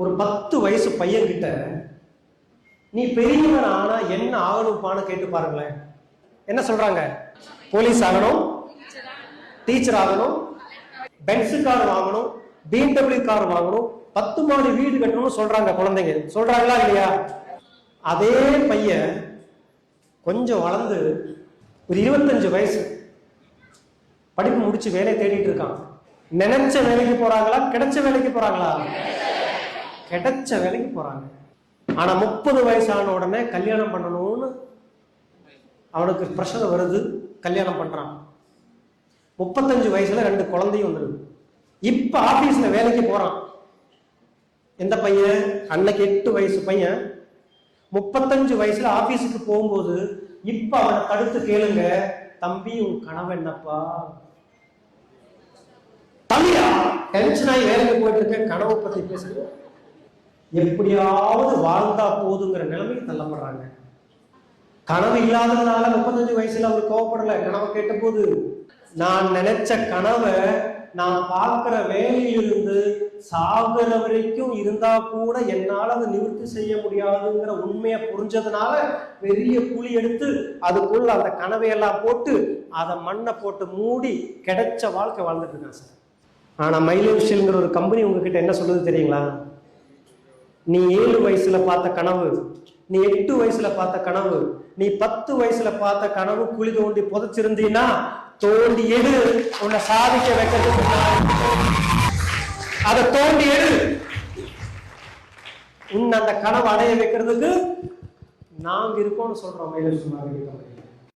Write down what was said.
ஒரு 10 வயசு பையன் கிட்ட நீ பெரியவன் ஆனா என்ன ஆகணும்பான்னு கேட்டு பாருங்களேன். என்ன சொல்றாங்க? போலீஸ் ஆகணும், டீச்சர் ஆகணும், பென்ஸ் கார் வாங்கணும், BMW கார் வாங்கணும், 10 மாடி வீடு கட்டணும்னு சொல்றாங்க குழந்தைங்க. சொல்றாங்களா இல்லையா? அதே பையன் கொஞ்சம் வளர்ந்து ஒரு 25 வயசு படிப்பு முடிச்சு வேலை தேடிட்டு இருக்கான். நினைச்ச வேலைக்கு போறாங்களா? கிடைச்ச வேலைக்கு போறாங்களா? கிடைச்ச வேலைக்கு போறாங்க. ஆனா 30 வயசான உடனே கல்யாணம் பண்ணணும்னு அவனுக்கு பிரஷர் வருது. கல்யாணம் பண்றான். 35 வயசுல 2 குழந்தையும் வந்துருது. இப்ப ஆபீஸ்ல வேலைக்கு போறான். எந்த பையன்? அன்னைக்கு 8 வயசு பையன் 35 வயசுல ஆபீஸுக்கு போகும்போது இப்ப அவனை தடுத்து கேளுங்க, தம்பி உன் கனவு என்னப்பா? தம்பியா டென்ஷன் ஆகி வேலைக்கு போயிட்டு இருக்க, கனவை பத்தி பேசுங்க. எப்படியாவது வாழ்ந்தா போதுங்கிற நிலைமைக்கு தள்ளப்படுறாங்க. கனவு இல்லாததுனால 35 வயசுல அவர் கோவப்படல. கனவை கேட்ட போது நான் நினைச்ச கனவை நான் பார்க்கிற வேலையிலிருந்து சாகுற வரைக்கும் இருந்தா கூட என்னால அதை நிவர்த்தி செய்ய முடியாதுங்கிற உண்மையை புரிஞ்சதுனால பெரிய குழி எடுத்து அதுக்குள்ள அந்த கனவையெல்லாம் போட்டு அதை மண்ணை போட்டு மூடி கிடைச்ச வாழ்க்கை வாழ்ந்துட்டு இருக்கான் சார். ஆனா மைலேஷியல்ங்கிற ஒரு கம்பெனி உங்ககிட்ட என்ன சொல்லுது தெரியுங்களா? நீ 7 வயசுல பார்த்த கனவு, நீ 8 வயசுல பார்த்த கனவு, நீ 10 வயசுல பார்த்த கனவு குழி தோண்டி புதைச்சிருந்தீன்னா தோண்டி எடு, உன்னை சாதிக்க வைக்கிறதுக்கு அதை தோண்டி எடு. உன்னை அந்த கனவு அடைய வைக்கிறதுக்கு நாங்க இருக்கோம்னு சொல்றோம் மைலேஷ் மார்க்கெட்டிங் கம்பெனி.